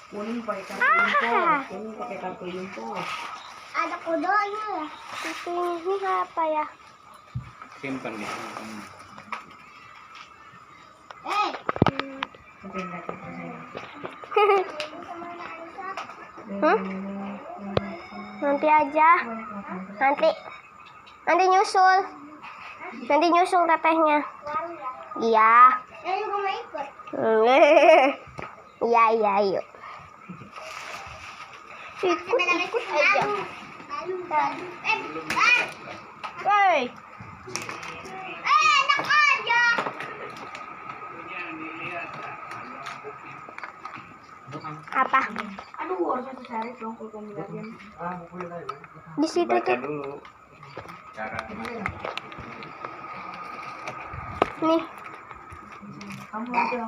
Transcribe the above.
Kuning pakai kartu impor. Kuning pakai kartu impor. Ada kodenya ya. Ini apa ya? Simpan di sini. Oke, enggak apa-apa. Nanti aja. Nanti nyusul. Nanti nyusul tetehnya. Iya. Saya juga mau ikut. Iya, yuk. Ikut aja. Woi. Enak aja. Apa? Aduh, harusnya sehari dong kalau kamu latihan. Di situ Baca tuh. dulu cara Nih. Kamu aja.